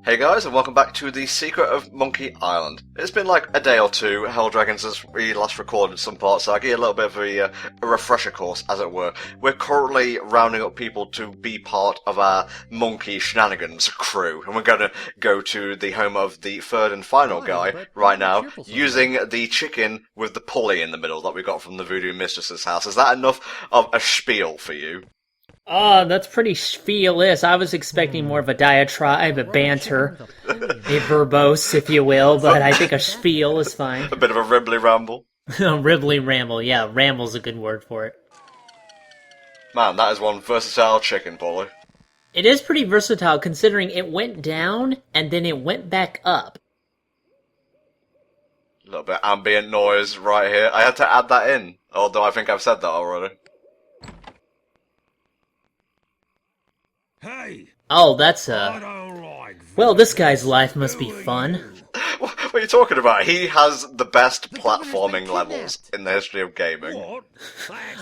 Hey guys, and welcome back to The Secret of Monkey Island. It's been like a day or two, Hell Dragons has we last recorded some parts, so I'll give you a little bit of a refresher course, as it were. We're currently rounding up people to be part of our Monkey Shenanigans crew, and we're going to go to the home of the third and final guy right now, using the chicken with the pulley in the middle that we got from the Voodoo Mistress's house. Is that enough of a spiel for you? That's pretty spiel-ish. I was expecting more of a diatribe, a banter, a verbose, if you will, but I think a spiel is fine. A bit of a ribbly ramble. Ribbly ramble, yeah, ramble's a good word for it. Man, that is one versatile chicken, Polly. It is pretty versatile, considering it went down, and then it went back up. A little bit of ambient noise right here. I had to add that in, although I think I've said that already. Hey! Oh, that's I don't like well, this guy's life must be fun. What are you talking about? He has the best platforming levels in the history of gaming. What?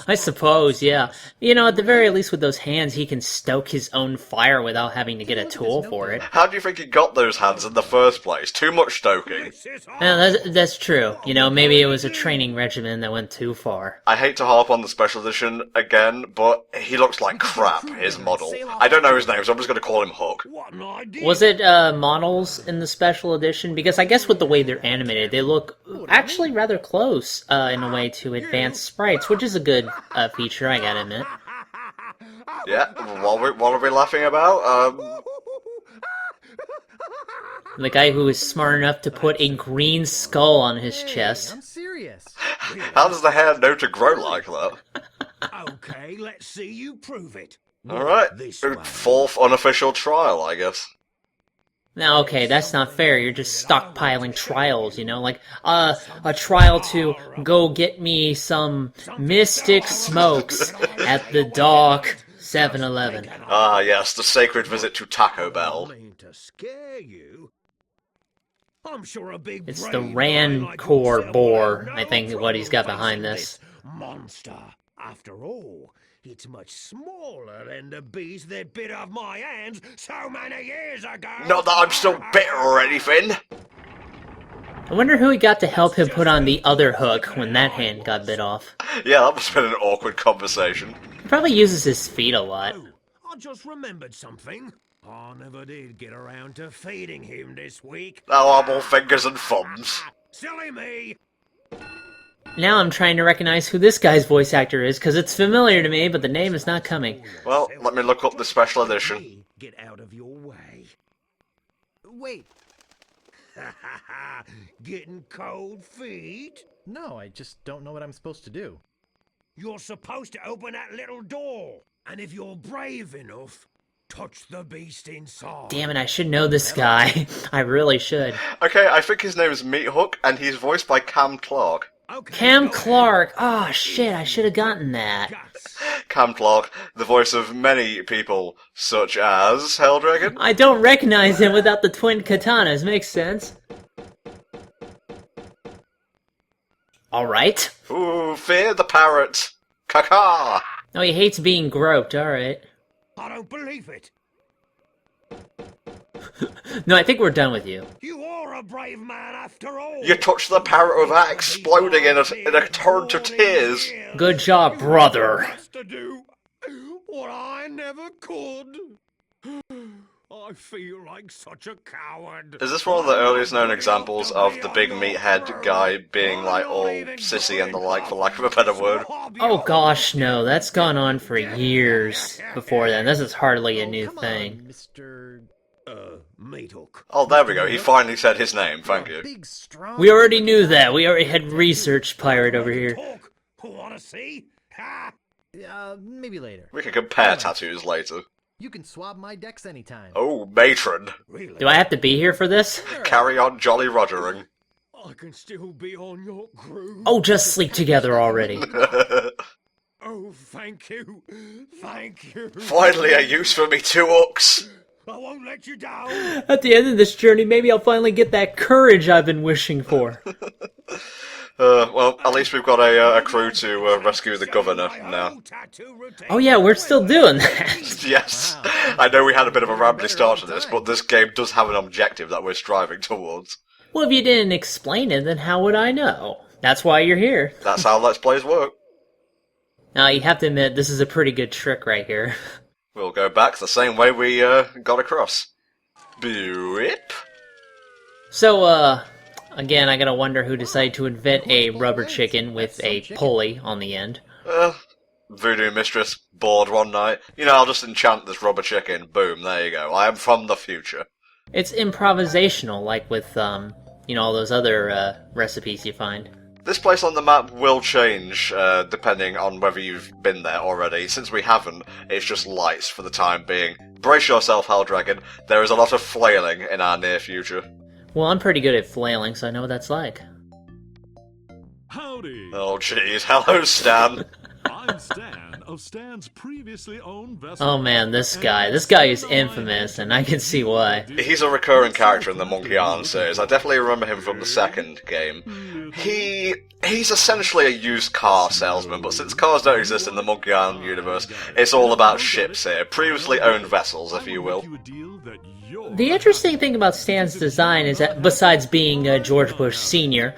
I suppose, yeah. You know, at the very least with those hands, he can stoke his own fire without having to get a tool for it. How do you think he got those hands in the first place? Too much stoking. No, that's true. You know, maybe it was a training regimen that went too far. I hate to harp on the special edition again, but he looks like crap, his model. I don't know his name, so I'm just going to call him Hook. What an idea! Was it models in the special edition? Because I guess with the way they're animated, they look actually rather close in a way to advanced sprites, which is a good feature, I gotta admit. Yeah, what are we laughing about? The guy who is smart enough to put a green skull on his chest. I'm serious. How does the hair know to grow like that? Okay, let's see you prove it. Alright, This way. fourth unofficial trial, I guess. Now, okay, that's not fair. You're just stockpiling trials, you know? Like, a trial to go get me some Mystic Smokes at the Dock 7-Eleven. Ah, yes, the sacred visit to Taco I Bell. mean to scare you. I'm sure a big It's the brave guy like Rancor yourself boar, will have I no think, what he's got trouble behind facing this. monster. After all, it's much smaller than the beast that bit off my hands so many years ago. Not that I'm still bitter or anything. I wonder who he got to help him put on the other hook when that hand got bit off. Yeah, that must have been an awkward conversation. He probably uses his feet a lot. Oh, I just remembered something. I never did get around to feeding him this week. Now I'm all fingers and thumbs. Silly me! Now I'm trying to recognize who this guy's voice actor is, because it's familiar to me, but the name is not coming. Well, let me look up the special edition. Get out of your way. Wait, Getting cold feet? no, I just don't know what I'm supposed to do. You're supposed to open that little door. And if you're brave enough, touch the beast inside. Damn it, I should know this guy. I really should. Okay, I think his name is Meat Hook, and he's voiced by Cam Clark. Okay, Cam go Clark! Ah, shit, I should have gotten that. ahead. Guts. Cam Clark, the voice of many people, such as Hell Dragon. I don't recognize him without the twin katanas, makes sense. Alright. Ooh, Fear the Parrot. Caca. Oh, he hates being groped, alright. I don't believe it. No, I think we're done with you. You are a brave man after all. You touched the parrot without exploding in a torrent of tears. Good job, brother. To do what I never could. I feel like such a coward. Is this one of the earliest known examples of the big meathead guy being like all sissy and the like, for lack of a better word? Oh gosh, no, that's gone on for years before then. This is hardly a new Come thing. on, Mr. Meat hook. Oh, there we go. He finally said his name. Thank you. Big, strong... We already knew that. We already had researched Pirate over here. Talk. Wanna see? Ha! Maybe later. We can compare tattoos later. You can swab my decks anytime. Oh, matron. Really? Do I have to be here for this? Carry on Jolly Rogering. I can still be on your crew. Oh, just sleep together already. Oh, thank you. Thank you. Finally a use for me two hooks. I won't let you down. At the end of this journey, maybe I'll finally get that courage I've been wishing for. Well, at least we've got a crew to rescue the governor now. Oh yeah, we're still doing that. Yes, I know we had a bit of a rambly start to this, but this game does have an objective that we're striving towards. Well, if you didn't explain it, then how would I know? That's why you're here. That's how Let's Plays work. Now, you have to admit, this is a pretty good trick right here. We'll go back the same way we got across. Beep. So, again, I gotta wonder who decided to invent a rubber chicken with a pulley on the end. Voodoo mistress, bored one night. You know, I'll just enchant this rubber chicken. Boom, there you go. I am from the future. It's improvisational, like with, you know, all those other, recipes you find. This place on the map will change, depending on whether you've been there already. Since we haven't, it's just lights for the time being. Brace yourself, Helldragon. There is a lot of flailing in our near future. Well, I'm pretty good at flailing, so I know what that's like. Howdy! Oh jeez, hello Stan. I'm Stan of Stan's previously owned vessel. Oh man, this guy is infamous, and I can see why. He's a recurring character in the Monkey Island series. I definitely remember him from the second game. He's essentially a used car salesman, but since cars don't exist in the Monkey Island universe, it's all about ships here. Previously owned vessels, if you will. The interesting thing about Stan's design is that, besides being George Bush Sr.,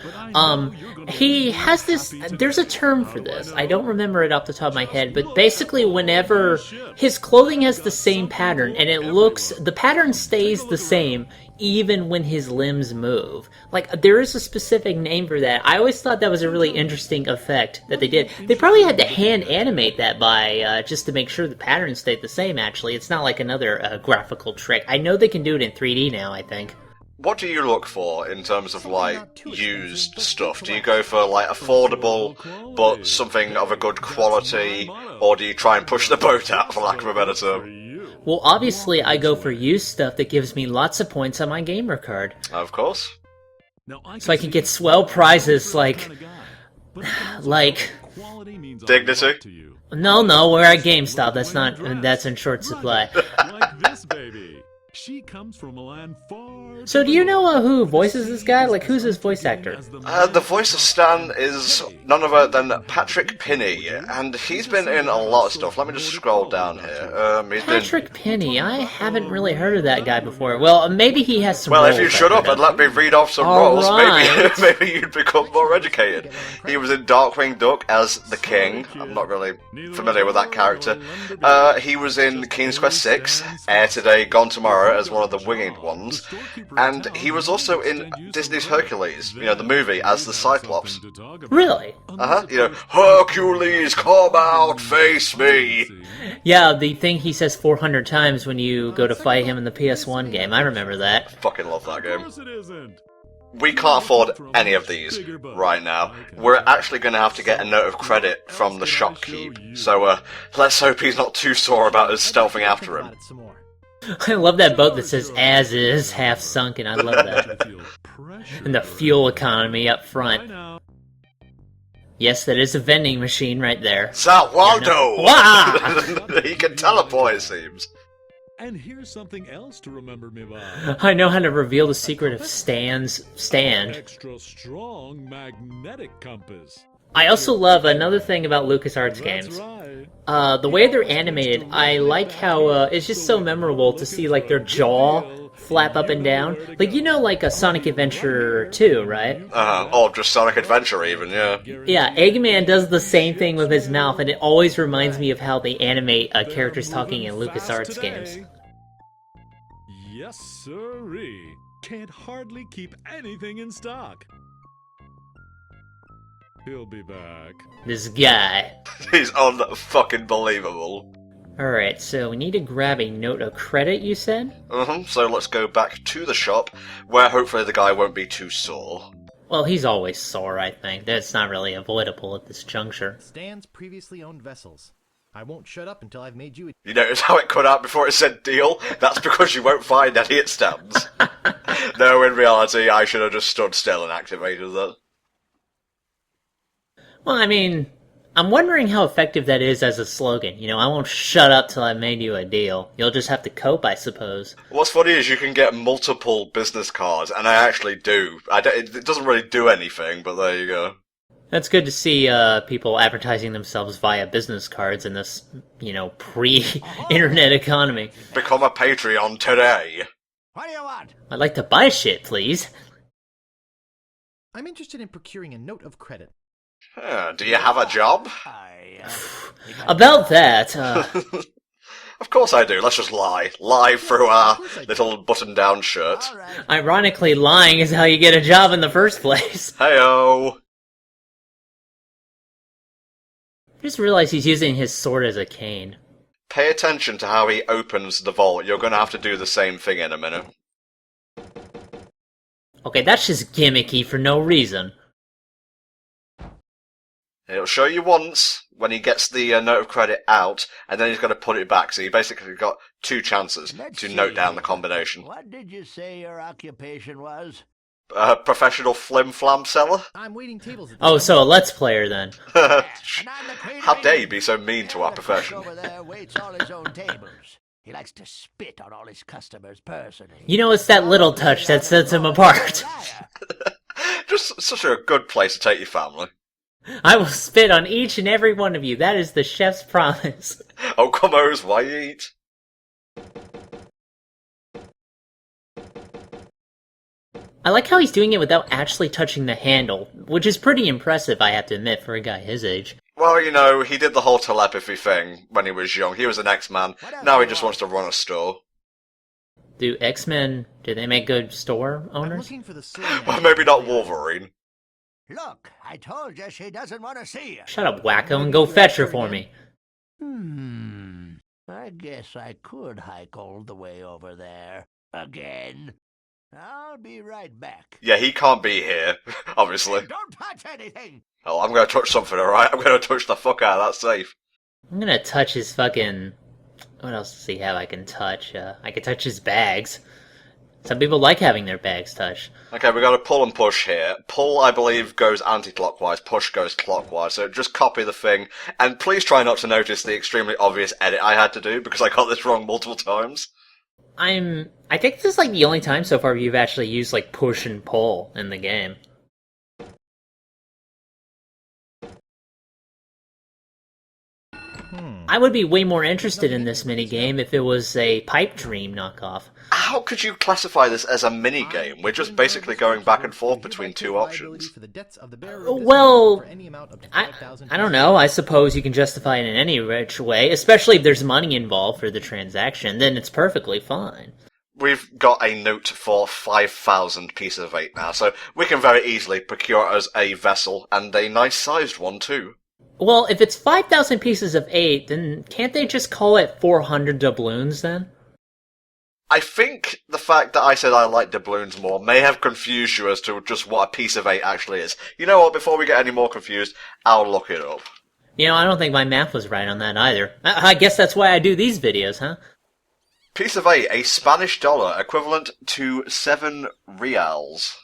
he has this, there's a term for this, I don't remember it off the top of my head, but basically whenever his clothing has the same pattern, and the pattern stays the same, even when his limbs move. Like, there is a specific name for that. I always thought that was a really interesting effect that they did. They probably had to hand animate that by, just to make sure the pattern stayed the same, actually. It's not like another graphical trick. I know they can do it in 3D now, I think. What do you look for in terms of, like, used stuff? Do you go for, like, affordable, but something of a good quality, or do you try and push the boat out, for lack of a better term? Well, obviously, I go for used stuff that gives me lots of points on my gamer card. Of course. So I can get swell prizes like... Dignity? No, we're at GameStop. That's in short supply. Like this baby. She comes from a land far. So do you know who voices this guy? Like, who's his voice actor? The voice of Stan is none other than Patrick Pinney, and he's been in a lot of stuff. Let me just scroll down here. Patrick Pinney? I haven't really heard of that guy before. Well, maybe he has some Well, roles if you shut up and let me read off some All roles, right. maybe you'd become more educated. He was in Darkwing Duck as the King. I'm not really familiar with that character. He was in King's Quest VI, Air Today, Gone Tomorrow as one of the winged ones, and he was also in Disney's Hercules, you know, the movie, as the Cyclops. Really? You know, Hercules, come out, face me! Yeah, the thing he says 400 times when you go to fight him in the PS1 game. I remember that. Fucking love that game. Of course it isn't. We can't afford any of these right now. We're actually going to have to get a note of credit from the shopkeep, so let's hope he's not too sore about us stealthing after him. I love that boat that says "as is," half sunken. I love that. And the fuel economy up front. Yes, that is a vending machine right there. Sal Waldo! Wah! He can teleport, it seems. And here's something else to remember me by. I know how to reveal the secret of Stan's stand. Extra strong magnetic compass. I also love another thing about LucasArts games. The way they're animated, I like how it's just so memorable to see like their jaw flap up and down. Like, you know, like a Sonic Adventure 2, right? Or just Sonic Adventure even, yeah. Yeah, Eggman does the same thing with his mouth, and it always reminds me of how they animate characters talking in LucasArts games. Yes, sirree. Can't hardly keep anything in stock. He'll be back. This guy. He's unfucking believable. Alright, so we need to grab a note of credit, you said? So let's go back to the shop, where hopefully the guy won't be too sore. Well, he's always sore, I think. That's not really avoidable at this juncture. Stan's previously owned vessels. I won't shut up until I've made you a... You notice how it cut out before it said deal? That's because you won't find any it stands. No, in reality, I should have just stood still and activated that. Well, I mean, I'm wondering how effective that is as a slogan. You know, I won't shut up till I've made you a deal. You'll just have to cope, I suppose. What's funny is you can get multiple business cards, and I actually do. It doesn't really do anything, but there you go. That's good to see people advertising themselves via business cards in this, pre-internet economy. Become a Patreon today. What do you want? I'd like to buy shit, please. I'm interested in procuring a note of credit. Do you have a job? About that, Of course I do. Let's just lie. Lie through our little button-down shirt. ironically, lying is how you get a job in the first place. Heyo! I just realized he's using his sword as a cane. Pay attention to how he opens the vault. You're gonna have to do the same thing in a minute. Okay, that's just gimmicky for no reason. It'll show you once when he gets the note of credit out, and then he's got to put it back. So you basically got 2 chances to note down the combination. What did you say your occupation was? Professional flim-flam seller? I'm waiting tables at Oh, so a Let's Player then. How dare you be so mean to our profession? Over there waits all his own tables. He likes to spit on all his customers personally. You know, it's that little touch that sets him apart. Just such a good place to take your family. I will spit on each and every one of you. That is the chef's promise. Oh, come on, why you eat? I like how he's doing it without actually touching the handle, which is pretty impressive, I have to admit, for a guy his age. Well, you know, he did the whole telepathy thing when he was young. He was an X-Man. Now he just wants to run a store. Do X-Men, do they make good store I'm owners? looking for the sword. Well, maybe not Wolverine. Look, I told you she doesn't want to see you. Shut up, wacko, and go fetch her for me. I guess I could hike all the way over there. Again. I'll be right back. Yeah, he can't be here, obviously. Don't touch anything! Oh, I'm gonna touch something, alright? I'm gonna touch the fuck out of that safe. I'm gonna touch his fucking... What else does he have I can touch? I can touch his bags. Some people like having their bags touched. Okay, we got a pull and push here. Pull, I believe, goes anti-clockwise. Push goes clockwise. So just copy the thing. And please try not to notice the extremely obvious edit I had to do, because I got this wrong multiple times. I think this is like the only time so far you've actually used like push and pull in the game. I would be way more interested in this minigame if it was a Pipe Dream knockoff. How could you classify this as a mini-game? We're just basically going back and forth between 2 options. Well, I don't know. I suppose you can justify it in any rich way, especially if there's money involved for the transaction, then it's perfectly fine. We've got a note for 5,000 pieces of 8 now, so we can very easily procure us a vessel, and a nice-sized one too. Well, if it's 5,000 pieces of 8, then can't they just call it 400 doubloons then? I think the fact that I said I like doubloons more may have confused you as to just what a piece of 8 actually is. You know what, before we get any more confused, I'll look it up. You know, I don't think my math was right on that either. I guess that's why I do these videos, huh? Piece of 8, a Spanish dollar, equivalent to 7 reals.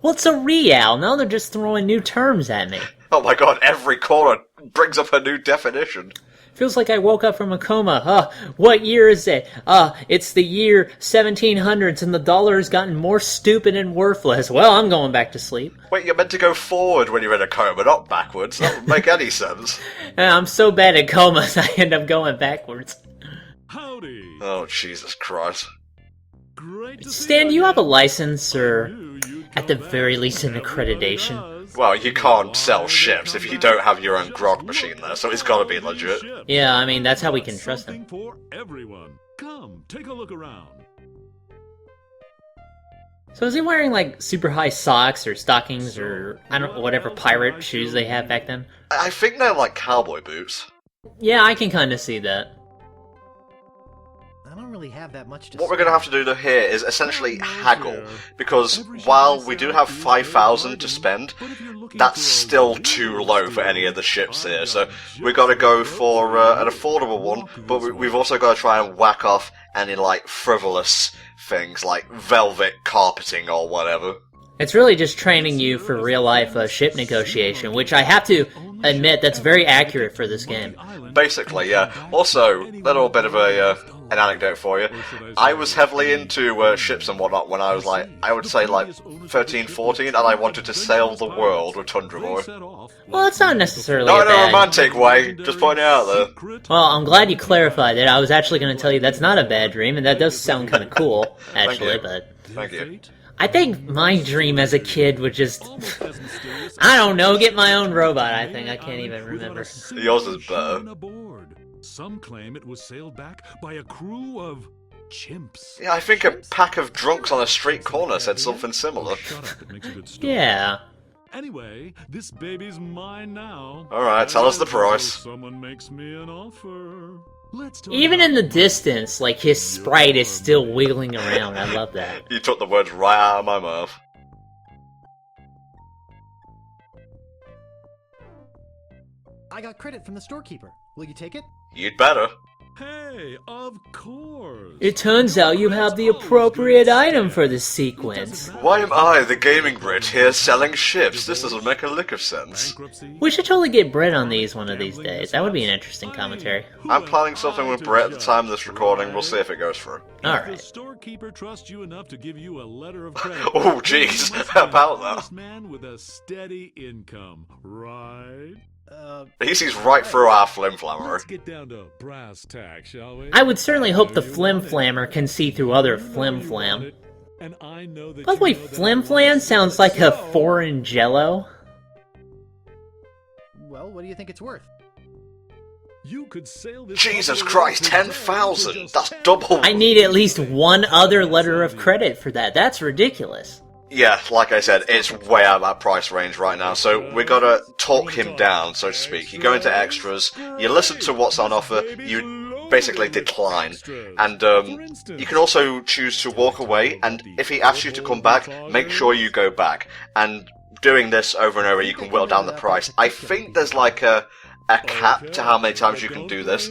What's a real? Now they're just throwing new terms at me. Oh my god, every corner brings up a new definition. Feels like I woke up from a coma. What year is it? It's the year 1700s and the dollar has gotten more stupid and worthless. Well, I'm going back to sleep. Wait, you're meant to go forward when you're in a coma, not backwards. That wouldn't make any sense. I'm so bad at comas, I end up going backwards. Howdy. Oh, Jesus Christ. Great to see Stan, do you have a again. license, or You'd at the come very back least an whenever it accreditation? was. Well, you can't sell ships if you don't have your own grog machine there, so it's gotta be legit. Yeah, I mean, that's how we can trust Something them. for everyone. Come, take a look around. So is he wearing, like, super high socks or stockings or, I don't know, whatever pirate shoes they had back then? I think they're like cowboy boots. Yeah, I can kind of see that. I don't really have that much to What we're going to have to do here is essentially haggle, because while we do have 5,000 to spend, that's still too low for any of the ships here, so we've got to go for an affordable one, but we've also got to try and whack off any, like, frivolous things, like velvet carpeting or whatever. It's really just training you for real-life ship negotiation, which I have to admit that's very accurate for this game. Basically, yeah. Also, little bit of an anecdote for you. I was heavily into ships and whatnot when I was like, I would say like 13, 14, and I wanted to sail the world with Tundra Boy. Well, it's not necessarily Not a in a bad... romantic way, just pointing it out there. Well, I'm glad you clarified it. I was actually going to tell you that's not a bad dream, and that does sound kind of cool, actually, but... Thank you. I think my dream as a kid would just... I don't know, get my own robot, I think. I can't even remember. Yours is better. Some claim it was sailed back by a crew of chimps. Yeah, I think a pack of drunks on a street corner said something similar. Shut up, it makes a good story. Yeah. Anyway, this baby's mine now. Alright, tell us the price. Someone makes me an offer. Let's talk Even about in the distance, like, his sprite is still wiggling around. I love that. You took the words right out of my mouth. I got credit from the storekeeper. Will you take it? You'd better. Hey, of course. It turns out you have the appropriate item for this sequence. Why am I, the gaming Brit, here selling ships? This doesn't make a lick of sense. Bankruptcy? We should totally get Brett on these one of these days. That would be an interesting commentary. I'm planning something with Brett at the time of this recording. We'll see if it goes through. The Alright. storekeeper trusts you enough to give you a letter of credit. Oh, jeez. You must be About an that. honest man with a steady income, right? He sees right through our flimflammery. Let's get down to brass tacks, shall we? I would certainly hope the Flim Flammer can see through other Flim Flam. And I know that By the way, you know that Flim I Flam love sounds you like a so. foreign jello. Well, what do you think it's worth? You could sail this Jesus couple of Christ, years for 10,000! just That's 10. double! I need at least one other letter of credit for that. That's ridiculous. Yeah, like I said, it's way out of that price range right now, so we gotta talk him down, so to speak. You go into extras, you listen to what's on offer, you basically decline, and you can also choose to walk away, and if he asks you to come back, make sure you go back. And doing this over and over, you can whittle down the price. I think there's like a cap to how many times you can do this,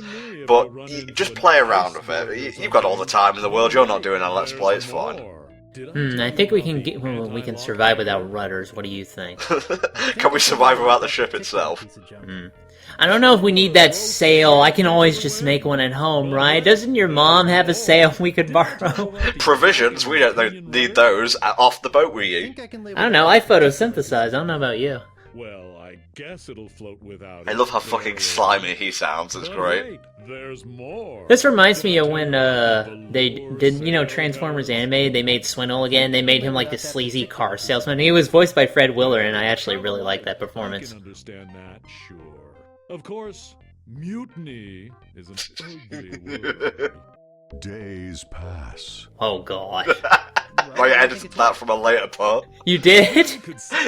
but you just play around with it. You've got all the time in the world, you're not doing a Let's Play, it's fine. I think we can get, well, we can survive without rudders. What do you think? Can we survive without the ship itself? I don't know if we need that sail. I can always just make one at home, right? Doesn't your mom have a sail we could borrow? Provisions, we don't need those off the boat we I eat. think I can live I don't know. I photosynthesize. I don't know about you. Well, I guess it'll float without I it. love how fucking slimy he sounds, it's But great. wait, there's more. This reminds me of when they did, you know, Transformers animated. They made Swindle again. They made him like the sleazy car salesman. He was voiced by Fred Willer, and I actually really liked that I performance. can understand that, sure. Of course, mutiny is an ugly word. Days pass. Oh god, I edited that from a later part. you did?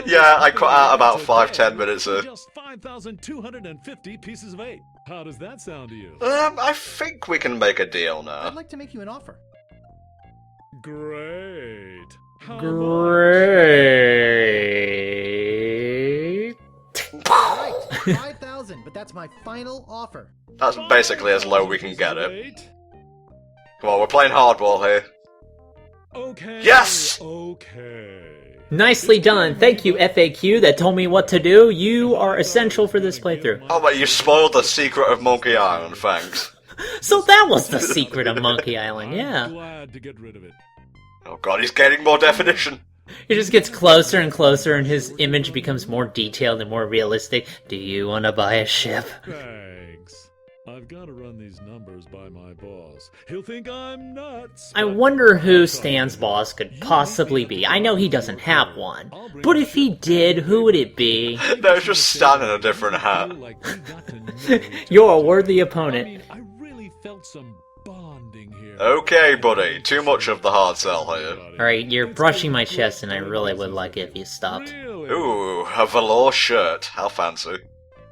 Yeah, I cut out about 5-10 minutes of... Just 5,250 pieces of 8. How does that sound to you? I think we can make a deal now. I'd like to make you an offer. Great. How Great. Right, 5,000, but that's my final offer. That's basically as low we can pieces get of it. 8? Come on, we're playing hardball here. Okay. Yes! Okay. Nicely done. Thank you, FAQ, that told me what to do. You are essential for this playthrough. Oh, but you spoiled the secret of Monkey Island, thanks. So that was the secret of Monkey Island, I'm yeah. glad to get rid of it. Oh god, he's getting more definition. It just gets closer and closer, and his image becomes more detailed and more realistic. Do you want to buy a ship? Thanks. I've got to run these numbers by my boss. He'll think I'm nuts. I but- wonder who Stan's boss could possibly be. I know he doesn't have one. But if he did, who would it be? No, it's just Stan in a different hat. Like we got to know each You're a other. worthy I opponent. mean, I really felt some bonding here. Okay, buddy, too much of the hard sell here. Alright, you're brushing my chest, and I really would like it if you stopped. Really? Ooh, a velour shirt. How fancy.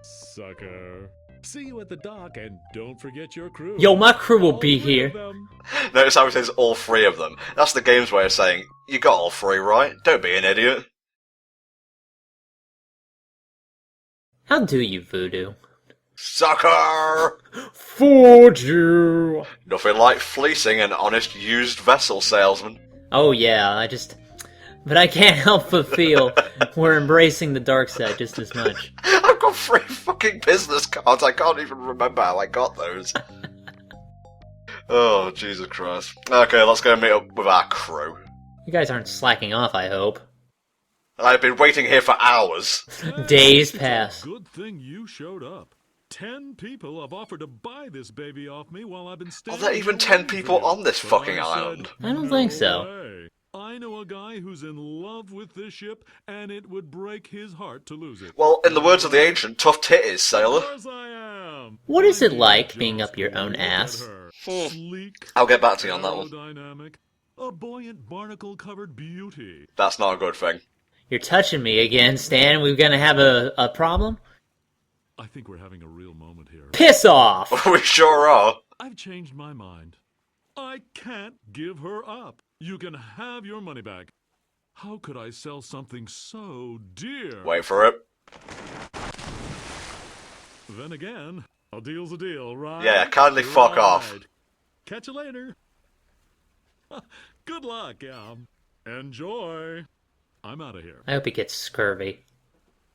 Sucker. See you at the dock, and don't forget your crew. Yo, my crew will All be 3 here. of them. Notice how it says all 3 of them. That's the game's way of saying, you got all 3, right? Don't be an idiot. How do you, Voodoo? Sucker! Fooled you! Nothing like fleecing an honest used vessel salesman. Oh yeah, but I can't help but feel we're embracing the dark side just as much. I've got 3 fucking business cards. I can't even remember how I got those. Oh, Jesus Christ. Okay, let's go meet up with our crew. You guys aren't slacking off, I hope. I've been waiting here for hours. Days pass. Good thing you showed up. 10 people have offered to buy this baby off me while I've been Are standing. there even here 10 waiting for people you. on this But fucking I said, island? I don't think so. way. I know a guy who's in love with this ship, and it would break his heart to lose it. Well, in the words of the ancient, tough titties, Of sailor. course I am. What is it I like mean, being just up your own look at ass? her. Hmm. Sleek, I'll get back to you on that one. aerodynamic, a buoyant barnacle-covered beauty. That's not a good thing. You're touching me again, Stan. We're gonna have a problem? I think we're having a real moment here. Piss off! We sure are. I've changed my mind. I can't give her up. You can have your money back. How could I sell something so dear? Wait for it. Then again, a deal's a deal, right? Yeah, kindly fuck off. Right. Catch you later. Good luck, enjoy. I'm out of here. I hope he gets scurvy.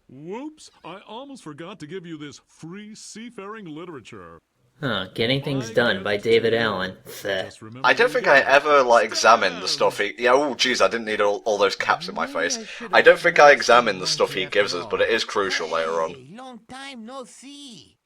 Whoops, I almost forgot to give you this free seafaring literature. Huh, Getting Things Done by David Allen. Bleh. Just remember I don't who think you I are. ever, examined the stuff he... Yeah, oh, jeez, I didn't need all those caps in my face. I don't think I examined the stuff he gives us, but it is crucial later on. Long time no see.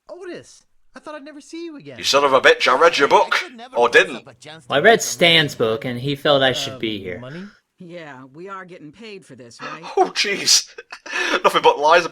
Otis, I thought I'd never see you again. You son of a bitch, I read your book! Or didn't. Well, I read Stan's book, and he felt I should be here. Money? Yeah, we are getting paid for this, right? Oh, jeez. Nothing but lies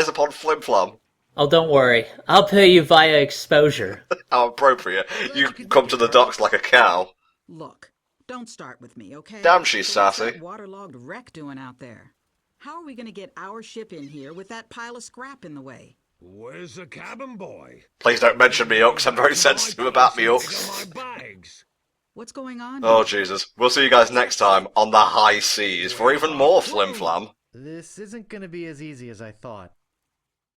upon flim-flam. Oh, don't worry. I'll pay you via exposure. How appropriate. You come to the docks like a cow. Look, don't start with me, okay? Damn, she's So what's sassy. that waterlogged wreck doing out there? How are we gonna get our ship in here with that pile of scrap in the way? Where's the cabin boy? Please don't mention me, Hooks. I'm very sensitive about me, These Hooks. are my bags. What's going on? Oh, here? Jesus. We'll see you guys next time on the high seas for even more flim-flam. This isn't gonna be as easy as I thought.